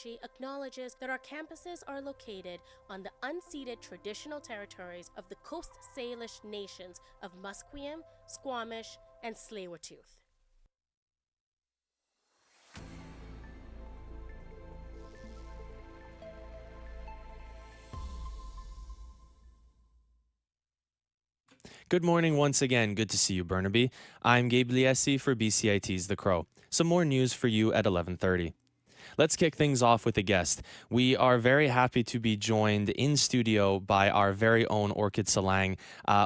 Technology acknowledges that our campuses are located on the unceded traditional territories of the Coast Salish nations of Musqueam, Squamish, and Tsleil-Waututh. Good morning once again. Good to see you, Burnaby. I'm Gabe Liesi for BCIT's The Crow. Some more news for you at 11:30. Let's kick things off with a guest. We are very happy to be joined in studio by our very own Orchid Salang.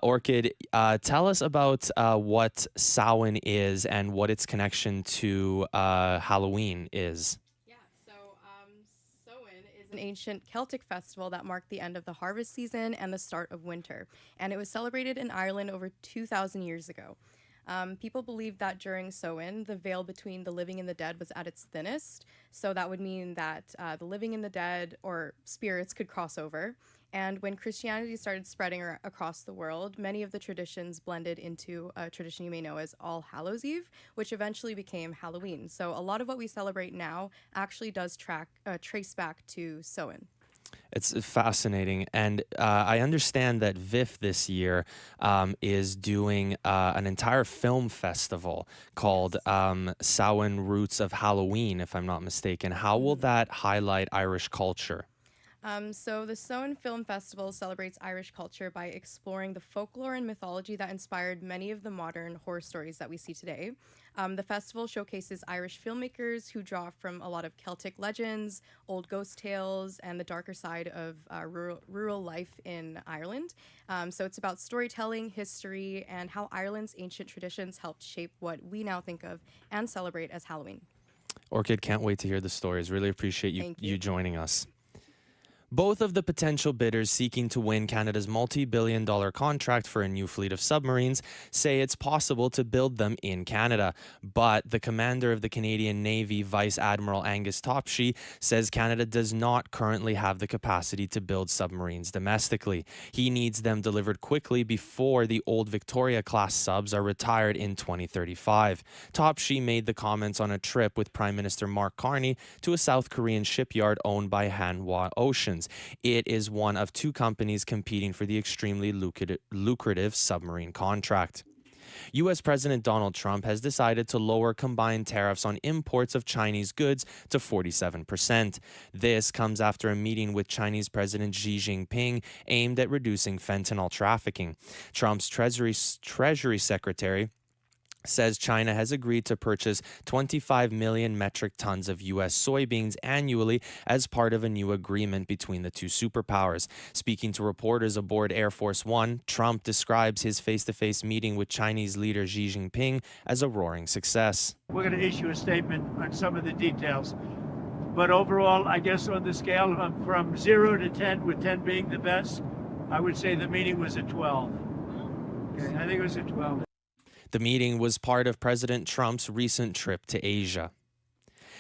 Orchid, tell us about what Samhain is and what its connection to Halloween is. An ancient Celtic festival that marked the end of the harvest season and the start of winter, and it was celebrated in Ireland over 2,000 years ago. People believed that during Samhain, the veil between the living and the dead was at its thinnest, so that would mean that the living and the dead, or spirits, could cross over. And when Christianity started spreading across the world, many of the traditions blended into a tradition you may know as All Hallows Eve, which eventually became Halloween. So a lot of what we celebrate now actually does trace back to Samhain. It's fascinating. And I understand that VIF this year is doing an entire film festival called Samhain Roots of Halloween, if I'm not mistaken. How will that highlight Irish culture? So the Samhain Film Festival celebrates Irish culture by exploring the folklore and mythology that inspired many of the modern horror stories that we see today. The festival showcases Irish filmmakers who draw from a lot of Celtic legends, old ghost tales, and the darker side of rural life in Ireland. So it's about storytelling, history, and how Ireland's ancient traditions helped shape what we now think of and celebrate as Halloween. Orchid, can't wait to hear the stories. Really appreciate you joining us. Both of the potential bidders seeking to win Canada's multi-billion-dollar contract for a new fleet of submarines say it's possible to build them in Canada. But the commander of the Canadian Navy, Vice Admiral Angus Topshee, says Canada does not currently have the capacity to build submarines domestically. He needs them delivered quickly before the old Victoria-class subs are retired in 2035. Topshee made the comments on a trip with Prime Minister Mark Carney to a South Korean shipyard owned by Hanwha Oceans. It is one of two companies competing for the extremely lucrative submarine contract. U.S. President Donald Trump has decided to lower combined tariffs on imports of Chinese goods to 47%. This comes after a meeting with Chinese President Xi Jinping aimed at reducing fentanyl trafficking. Trump's Treasury Secretary says China has agreed to purchase 25 million metric tons of U.S. soybeans annually as part of a new agreement between the two superpowers. Speaking to reporters aboard Air Force One, Trump describes his face-to-face meeting with Chinese leader Xi Jinping as a roaring success. We're going to issue a statement on some of the details. But overall, I guess on the scale from 0 to 10, with 10 being the best, I would say the meeting was a 12. Okay, I think it was a 12. The meeting was part of President Trump's recent trip to Asia.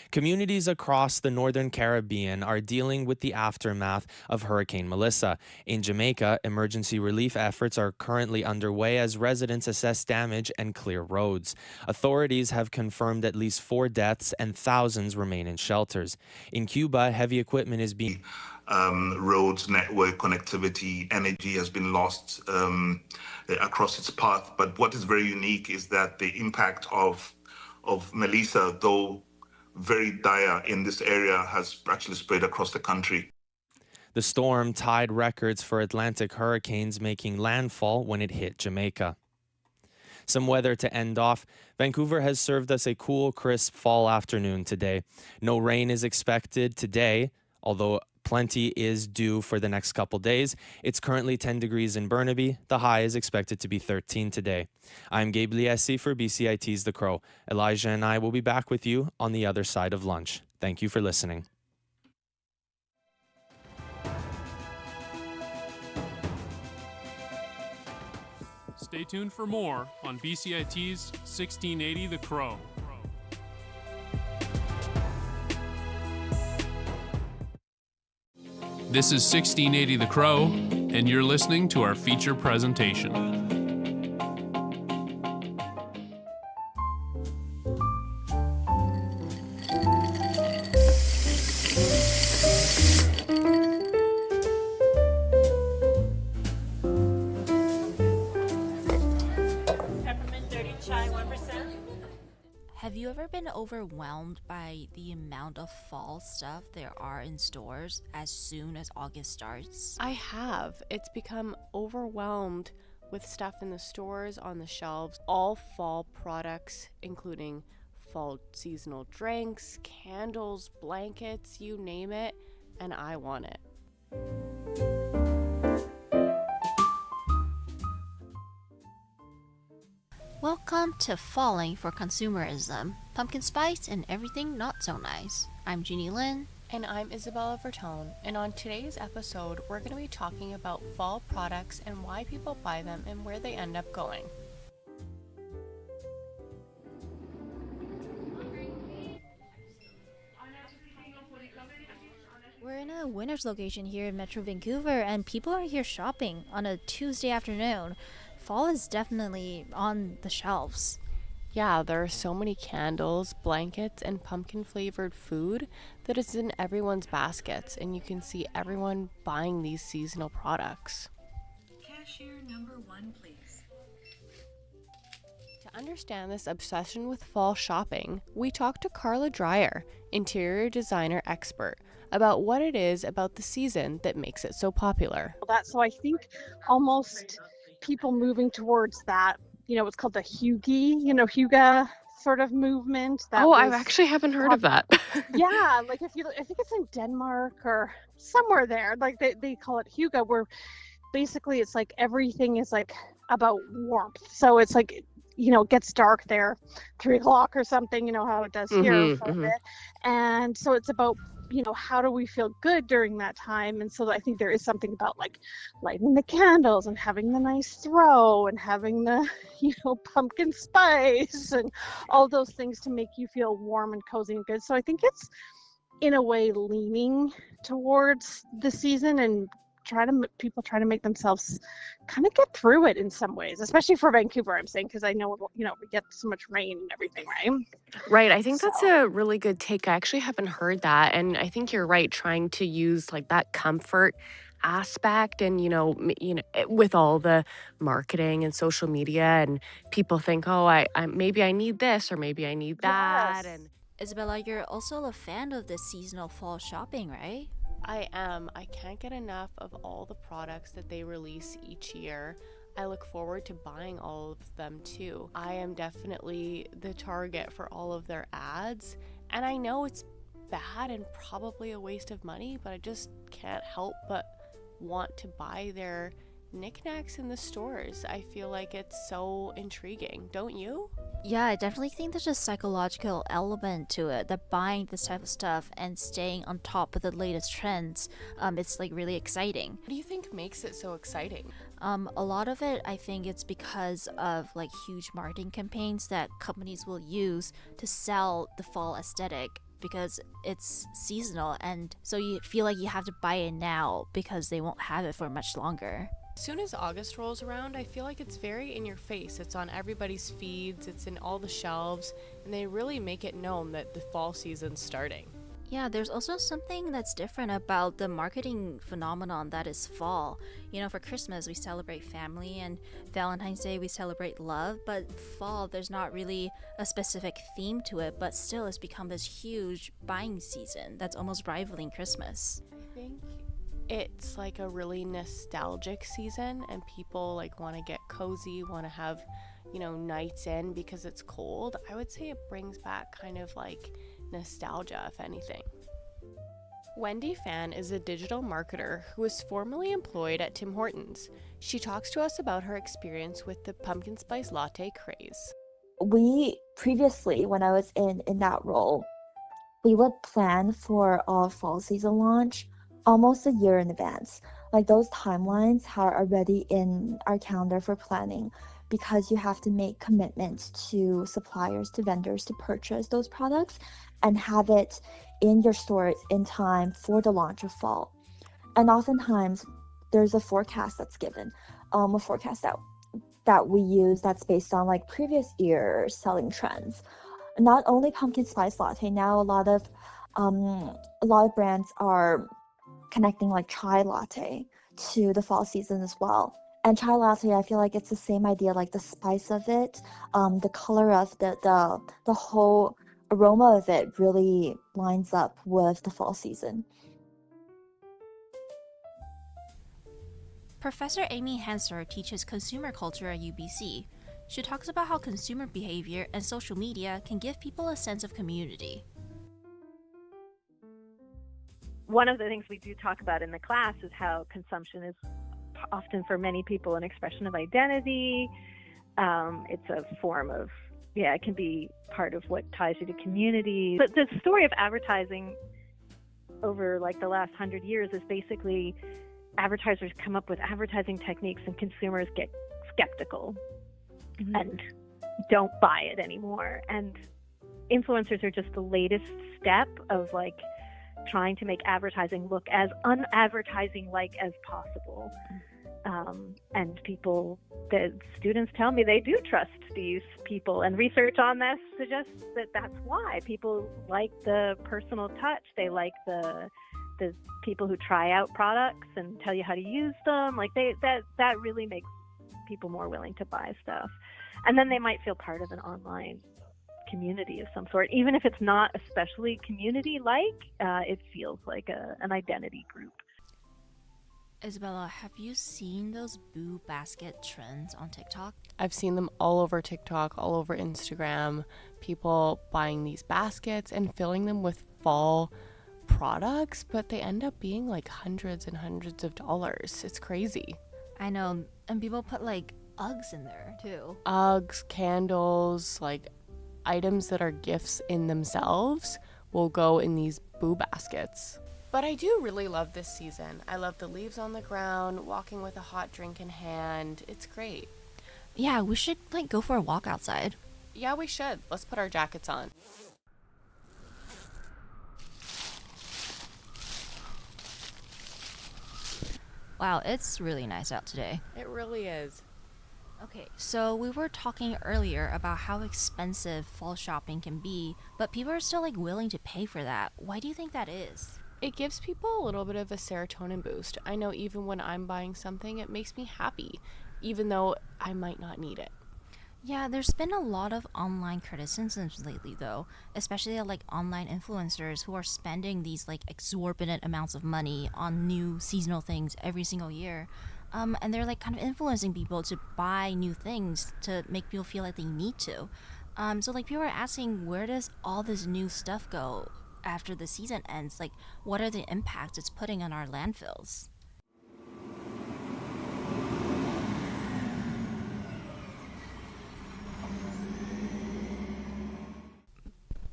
Communities across the Northern Caribbean are dealing with the aftermath of Hurricane Melissa. In Jamaica, emergency relief efforts are currently underway as residents assess damage and clear roads. Authorities have confirmed at least 4 deaths and thousands remain in shelters. In Cuba, heavy equipment is being roads, network, connectivity, energy has been lost across its path. But what is very unique is that the impact of Melissa, though very dire in this area, has actually spread across the country. The storm tied records for Atlantic hurricanes making landfall when it hit Jamaica. Some weather to end off. Vancouver has served us a cool, crisp fall afternoon today. No rain is expected today, although plenty is due for the next couple days. It's currently 10 degrees in Burnaby. The high is expected to be 13 today. I'm Gabe Liesi for BCIT's The Crow. Elijah and I will be back with you on the other side of lunch. Thank you for listening. Stay tuned for more on BCIT's 1680 The Crow. This is 1680 The Crow, and you're listening to our feature presentation. ever been overwhelmed by the amount of fall stuff there are in stores as soon as August starts? I have. It's become overwhelmed with stuff in the stores, on the shelves, all fall products, including fall seasonal drinks, candles, blankets, you name it, and I want it. Welcome to Falling for Consumerism, Pumpkin Spice and Everything Not So Nice. I'm Jeannie Lynn. And I'm Isabella Vertone, and on today's episode, we're going to be talking about fall products and why people buy them and where they end up going. We're in a winter's location here in Metro Vancouver, and people are here shopping on a Tuesday afternoon. Fall is definitely on the shelves. Yeah, there are so many candles, blankets, and pumpkin-flavored food that is in everyone's baskets, and you can see everyone buying these seasonal products. Cashier number 1, please. To understand this obsession with fall shopping, we talked to Carla Dreyer, interior designer expert, about what it is about the season that makes it so popular. So I think almost people moving towards that, it's called the hygge sort of movement. I actually haven't heard of that. Yeah, like I think it's in Denmark or somewhere there. Like they call it hygge, where basically it's like everything is like about warmth. So it's like, it gets dark there, 3:00 or something, how it does here for a bit. And so it's about, how do we feel good during that time? And so I think there is something about like lighting the candles and having the nice throw and having the, pumpkin spice and all those things to make you feel warm and cozy and good. So I think it's in a way leaning towards the season and people try to make themselves kind of get through it in some ways, especially for Vancouver, I'm saying, because I know, we get so much rain and everything, right? Right. I think that's a really good take. I actually haven't heard that. And I think you're right, trying to use like that comfort aspect and, with all the marketing and social media, and people think, I maybe I need this or maybe I need that. Yes. And Isabella, you're also a fan of the seasonal fall shopping, right? I am. I can't get enough of all the products that they release each year. I look forward to buying all of them too. I am definitely the target for all of their ads, and I know it's bad and probably a waste of money, but I just can't help but want to buy their knickknacks in the stores. I feel like it's so intriguing, don't you? Yeah, I definitely think there's a psychological element to it, that buying this type of stuff and staying on top of the latest trends, it's like really exciting. What do you think makes it so exciting? A lot of it, I think it's because of like huge marketing campaigns that companies will use to sell the fall aesthetic, because it's seasonal, and so you feel like you have to buy it now because they won't have it for much longer. As soon as August rolls around, I feel like it's very in your face. It's on everybody's feeds, it's in all the shelves, and they really make it known that the fall season's starting. Yeah, there's also something that's different about the marketing phenomenon that is fall. For Christmas, we celebrate family, and Valentine's Day, we celebrate love, but fall, there's not really a specific theme to it, but still it's become this huge buying season that's almost rivaling Christmas. I think it's like a really nostalgic season, and people like want to get cozy, want to have, nights in because it's cold. I would say it brings back kind of like nostalgia, if anything. Wendy Fan is a digital marketer who was formerly employed at Tim Hortons. She talks to us about her experience with the pumpkin spice latte craze. We previously, when I was in that role, we would plan for our fall season launch almost a year in advance. Like those timelines are already in our calendar for planning, because you have to make commitments to suppliers, to vendors to purchase those products and have it in your stores in time for the launch of fall. And oftentimes there's a forecast that's given, a forecast that we use that's based on like previous year selling trends. Not only pumpkin spice latte, now a lot of brands are connecting like chai latte to the fall season as well. And chai latte, I feel like it's the same idea, like the spice of it, the color of the whole aroma of it really lines up with the fall season. Professor Amy Hanser teaches consumer culture at UBC. She talks about how consumer behavior and social media can give people a sense of community. One of the things we do talk about in the class is how consumption is often for many people an expression of identity. It's a form of, it can be part of what ties you to community. But the story of advertising over like the last 100 years is basically advertisers come up with advertising techniques and consumers get skeptical and don't buy it anymore. And influencers are just the latest step of like trying to make advertising look as unadvertising-like as possible. And the students tell me they do trust these people, and research on this suggests that that's why. People like the personal touch. They like the people who try out products and tell you how to use them. Like that really makes people more willing to buy stuff. And then they might feel part of an online community of some sort, even if it's not especially community-like. It feels like an identity group. Isabella, have you seen those boo basket trends on TikTok? I've seen them all over TikTok, all over Instagram. People buying these baskets and filling them with fall products, but they end up being like hundreds and hundreds of dollars. It's crazy. I know, and people put like Uggs in there too. Uggs, candles, like items that are gifts in themselves will go in these boo baskets. But I do really love this season. I love the leaves on the ground, walking with a hot drink in hand. It's great. Yeah, we should like go for a walk outside. Yeah, we should. Let's put our jackets on. Wow, it's really nice out today. It really is. Okay, so we were talking earlier about how expensive fall shopping can be, but people are still like willing to pay for that. Why do you think that is? It gives people a little bit of a serotonin boost. I know even when I'm buying something, it makes me happy, even though I might not need it. Yeah, there's been a lot of online criticisms lately though, especially like online influencers who are spending these like exorbitant amounts of money on new seasonal things every single year. And they're like kind of influencing people to buy new things to make people feel like they need to. So like people are asking, where does all this new stuff go after the season ends? Like, what are the impacts it's putting on our landfills?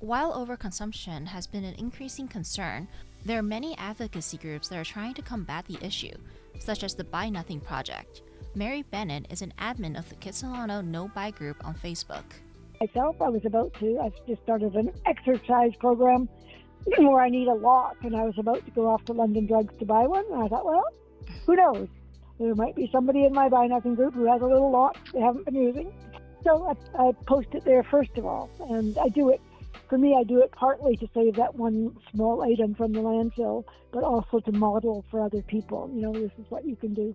While overconsumption has been an increasing concern, there are many advocacy groups that are trying to combat the issue, such as the Buy Nothing Project. Mary Bennett is an admin of the Kitsilano No Buy group on Facebook. Myself, I've just started an exercise program where I need a lock, and I was about to go off to London Drugs to buy one, and I thought, well, who knows? There might be somebody in my Buy Nothing group who has a little lock they haven't been using. So I post it there first of all, and I do it partly to save that one small item from the landfill, but also to model for other people. This is what you can do.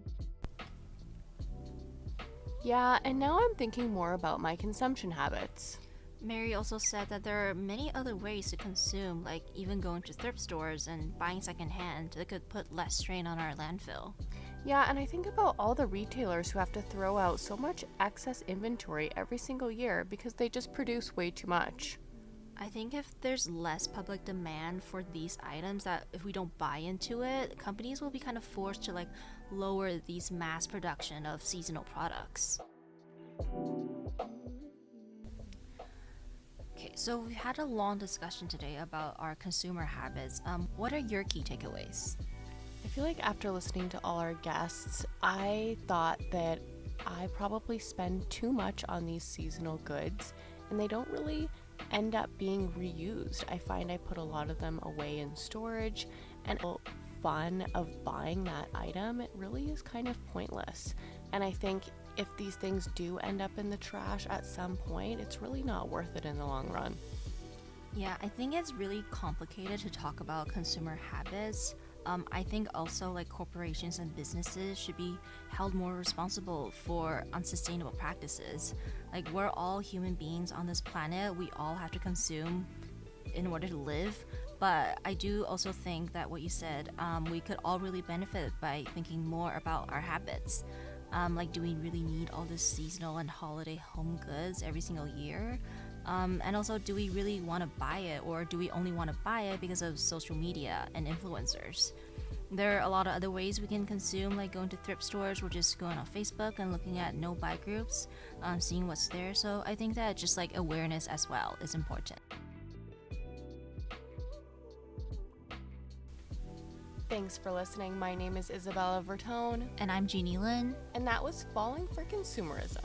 Yeah, and now I'm thinking more about my consumption habits. Mary also said that there are many other ways to consume, like even going to thrift stores and buying secondhand that could put less strain on our landfill. Yeah, and I think about all the retailers who have to throw out so much excess inventory every single year because they just produce way too much. I think if there's less public demand for these items, that if we don't buy into it, companies will be kind of forced to like lower these mass production of seasonal products. Okay, so we had a long discussion today about our consumer habits. What are your key takeaways? I feel like after listening to all our guests, I thought that I probably spend too much on these seasonal goods and they don't really end up being reused. I find I put a lot of them away in storage, and the fun of buying that item, it really is kind of pointless. And I think if these things do end up in the trash at some point, it's really not worth it in the long run. Yeah, I think it's really complicated to talk about consumer habits. I think also like corporations and businesses should be held more responsible for unsustainable practices. Like, we're all human beings on this planet. We all have to consume in order to live. But I do also think that what you said, we could all really benefit by thinking more about our habits. Like, do we really need all this seasonal and holiday home goods every single year? And also, do we really want to buy it, or do we only want to buy it because of social media and influencers? There are a lot of other ways we can consume, like going to thrift stores or just going on Facebook and looking at no-buy groups, seeing what's there. So I think that just like awareness as well is important. Thanks for listening. My name is Isabella Vertone. And I'm Jeannie Lin. And that was Falling for Consumerism.